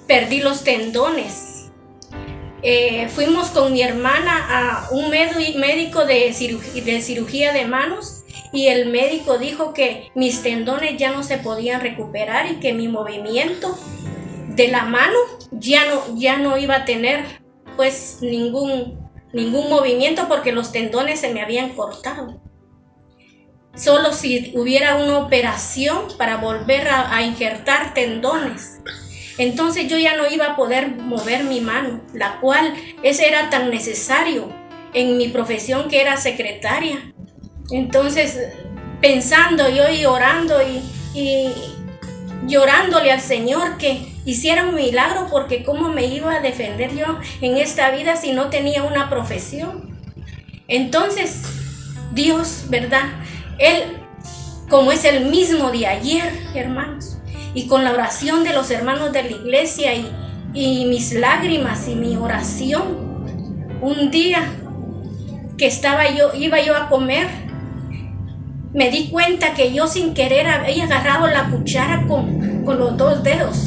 perdí los tendones. Fuimos con mi hermana a un médico de cirugía de manos y el médico dijo que mis tendones ya no se podían recuperar y que mi movimiento de la mano ya no iba a tener pues ningún movimiento porque los tendones se me habían cortado. Solo si hubiera una operación para volver a injertar tendones. Entonces yo ya no iba a poder mover mi mano, la cual ese era tan necesario en mi profesión que era secretaria. Entonces pensando yo y orando y llorándole al Señor que hiciera un milagro, porque cómo me iba a defender yo en esta vida si no tenía una profesión. Entonces Dios, ¿verdad? Él, como es el mismo de ayer, hermanos, y con la oración de los hermanos de la iglesia y mis lágrimas y mi oración, un día que iba yo a comer, me di cuenta que yo sin querer había agarrado la cuchara con los 2 dedos.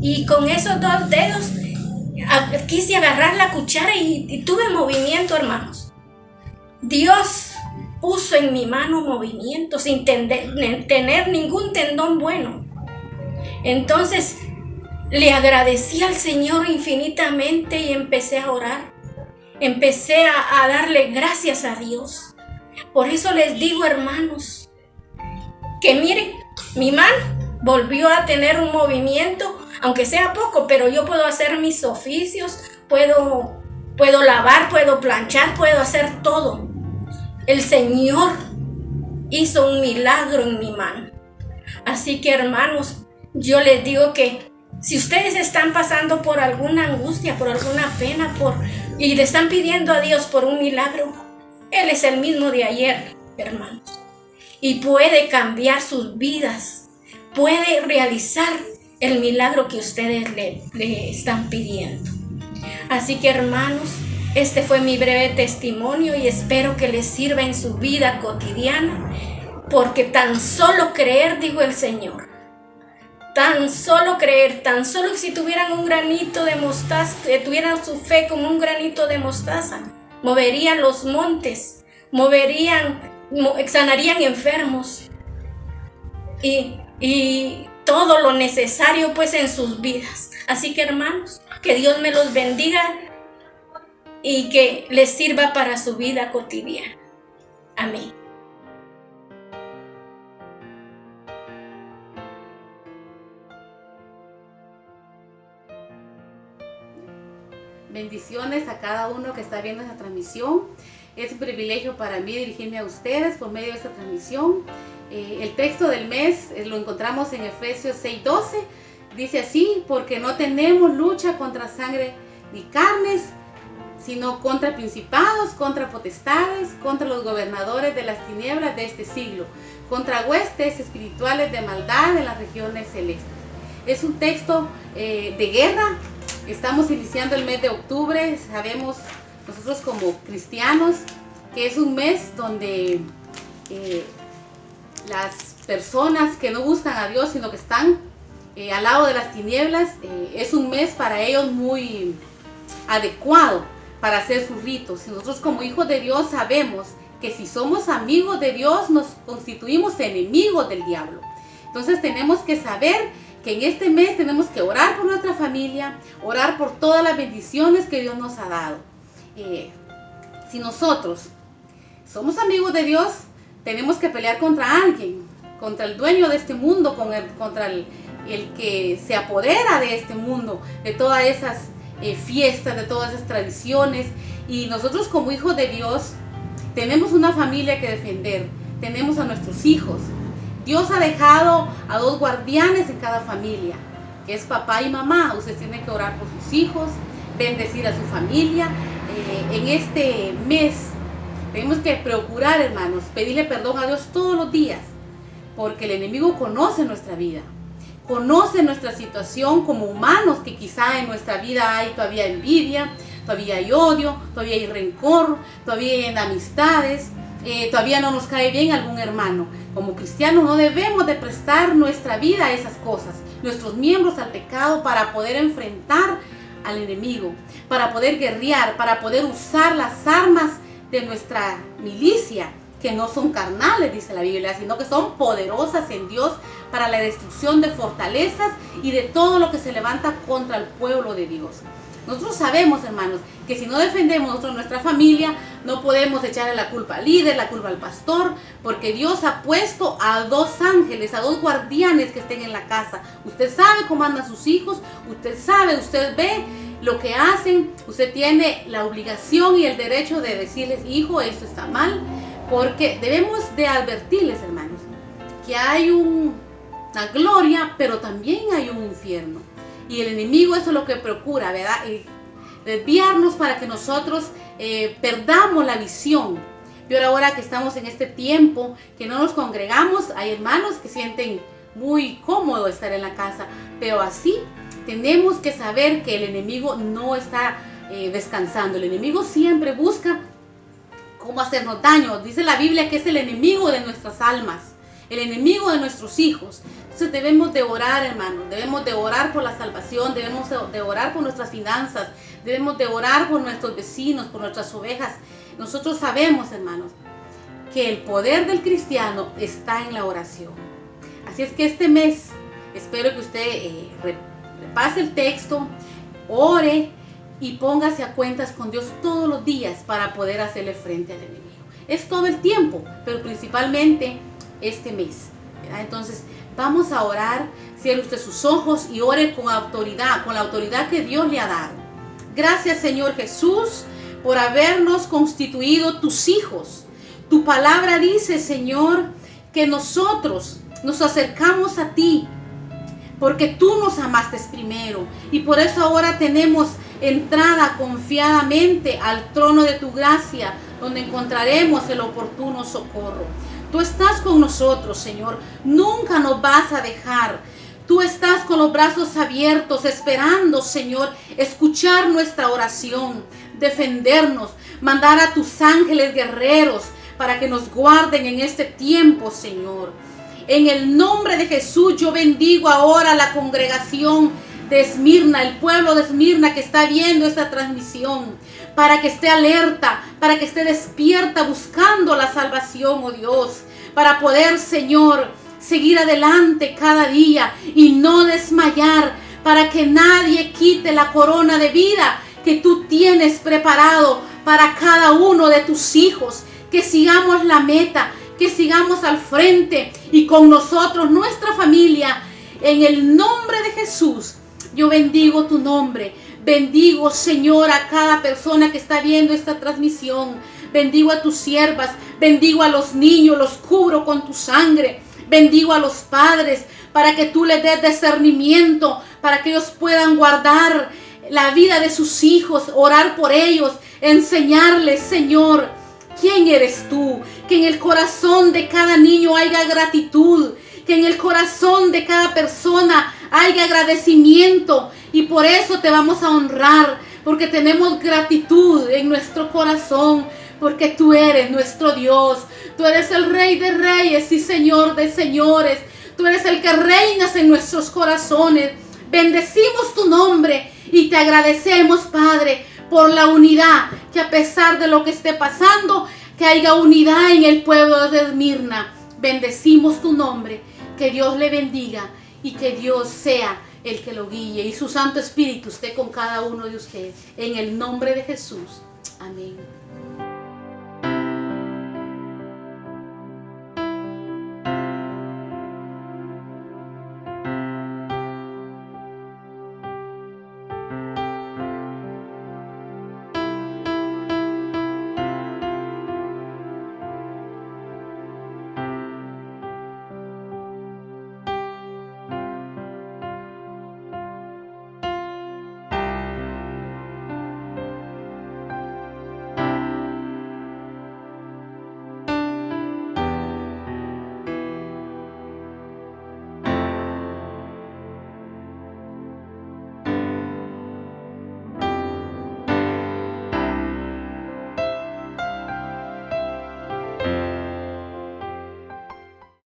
Y con esos 2 dedos quise agarrar la cuchara y tuve movimiento, hermanos. Dios puso en mi mano movimiento sin tener ningún tendón bueno. Entonces le agradecí al Señor infinitamente y empecé a orar. Empecé a darle gracias a Dios. Por eso les digo, hermanos, que miren, mi mano volvió a tener un movimiento, aunque sea poco, pero yo puedo hacer mis oficios, puedo lavar, puedo planchar, puedo hacer todo. El Señor hizo un milagro en mi mano. Así que, hermanos, yo les digo que si ustedes están pasando por alguna angustia, por alguna pena, y le están pidiendo a Dios por un milagro, Él es el mismo de ayer, hermanos. Y puede cambiar sus vidas, puede realizar el milagro que ustedes le están pidiendo. Así que, hermanos, este fue mi breve testimonio y espero que les sirva en su vida cotidiana, porque tan solo creer, dijo el Señor, tan solo creer, tan solo si tuvieran un granito de mostaza, tuvieran su fe como un granito de mostaza, moverían los montes, sanarían enfermos y todo lo necesario pues en sus vidas. Así que, hermanos, que Dios me los bendiga y que les sirva para su vida cotidiana. Amén. Bendiciones a cada uno que está viendo esta transmisión. Es un privilegio para mí dirigirme a ustedes por medio de esta transmisión. El texto del mes lo encontramos en Efesios 6:12. Dice así: porque no tenemos lucha contra sangre ni carnes, sino contra principados, contra potestades, contra los gobernadores de las tinieblas de este siglo, contra huestes espirituales de maldad en las regiones celestes. Es un texto de guerra. Estamos iniciando el mes de octubre. Sabemos nosotros como cristianos que es un mes donde las personas que no buscan a Dios, sino que están al lado de las tinieblas, es un mes para ellos muy adecuado para hacer sus ritos. Y nosotros como hijos de Dios sabemos que si somos amigos de Dios nos constituimos enemigos del diablo. Entonces tenemos que saber que en este mes tenemos que orar por nuestra familia, orar por todas las bendiciones que Dios nos ha dado. Si nosotros somos amigos de Dios, tenemos que pelear contra alguien, contra el dueño de este mundo, contra el que se apodera de este mundo, de todas esas fiestas, de todas esas tradiciones. Y nosotros como hijos de Dios tenemos una familia que defender, tenemos a nuestros hijos. Dios ha dejado a 2 guardianes en cada familia, que es papá y mamá. Ustedes tienen que orar por sus hijos, bendecir a su familia. En este mes tenemos que procurar, hermanos, pedirle perdón a Dios todos los días, porque el enemigo conoce nuestra vida, conoce nuestra situación como humanos, que quizá en nuestra vida hay todavía envidia, todavía hay odio, todavía hay rencor, todavía hay enemistades. todavía no nos cae bien algún hermano. Como cristianos no debemos de prestar nuestra vida a esas cosas, nuestros miembros al pecado, para poder enfrentar al enemigo, para poder guerrear, para poder usar las armas de nuestra milicia, que no son carnales, dice la Biblia, sino que son poderosas en Dios para la destrucción de fortalezas y de todo lo que se levanta contra el pueblo de Dios. Nosotros sabemos, hermanos, que si no defendemos nosotros nuestra familia, no podemos echarle la culpa al líder, la culpa al pastor, porque Dios ha puesto a 2 ángeles, a 2 guardianes que estén en la casa. Usted sabe cómo andan sus hijos, usted sabe, usted ve lo que hacen, usted tiene la obligación y el derecho de decirles: hijo, esto está mal, porque debemos de advertirles, hermanos, que hay una gloria, pero también hay un infierno. Y el enemigo eso es lo que procura, ¿verdad? Desviarnos para que nosotros perdamos la visión. Y ahora que estamos en este tiempo, que no nos congregamos, hay hermanos que sienten muy cómodo estar en la casa, pero así tenemos que saber que el enemigo no está descansando. El enemigo siempre busca cómo hacernos daño. Dice la Biblia que es el enemigo de nuestras almas, el enemigo de nuestros hijos. Entonces debemos de orar, hermanos, debemos de orar por la salvación, debemos de orar por nuestras finanzas, debemos de orar por nuestros vecinos, por nuestras ovejas. Nosotros sabemos, hermanos, que el poder del cristiano está en la oración. Así es que este mes espero que usted repase el texto, ore y póngase a cuentas con Dios todos los días para poder hacerle frente al enemigo. Es todo el tiempo, pero principalmente este mes, ¿verdad? Entonces vamos a orar. Cierre usted sus ojos y ore con autoridad, con la autoridad que Dios le ha dado. Gracias, Señor Jesús, por habernos constituido tus hijos. Tu palabra dice, Señor, que nosotros nos acercamos a ti porque tú nos amaste primero, y por eso ahora tenemos entrada confiadamente al trono de tu gracia, donde encontraremos el oportuno socorro. Tú estás con nosotros, Señor, nunca nos vas a dejar. Tú estás con los brazos abiertos, esperando, Señor, escuchar nuestra oración, defendernos, mandar a tus ángeles guerreros para que nos guarden en este tiempo, Señor. En el nombre de Jesús yo bendigo ahora la congregación de Esmirna, el pueblo de Esmirna que está viendo esta transmisión, para que esté alerta, para que esté despierta buscando la salvación, oh Dios, para poder, Señor, seguir adelante cada día y no desmayar, para que nadie quite la corona de vida que tú tienes preparado para cada uno de tus hijos. Que sigamos la meta, que sigamos al frente y con nosotros nuestra familia. En el nombre de Jesús yo bendigo tu nombre. Bendigo, Señor, a cada persona que está viendo esta transmisión. Bendigo a tus siervas, bendigo a los niños, los cubro con tu sangre. Bendigo a los padres para que tú les des discernimiento, para que ellos puedan guardar la vida de sus hijos, orar por ellos, enseñarles, Señor, quién eres tú. Que en el corazón de cada niño haya gratitud, que en el corazón de cada persona haya agradecimiento, y por eso te vamos a honrar, porque tenemos gratitud en nuestro corazón, porque tú eres nuestro Dios, tú eres el Rey de Reyes y Señor de Señores, tú eres el que reinas en nuestros corazones. Bendecimos tu nombre y te agradecemos, Padre, por la unidad, que a pesar de lo que esté pasando, que haya unidad en el pueblo de Esmirna. Bendecimos tu nombre, que Dios le bendiga y que Dios sea el que lo guíe y su Santo Espíritu esté con cada uno de ustedes. En el nombre de Jesús. Amén.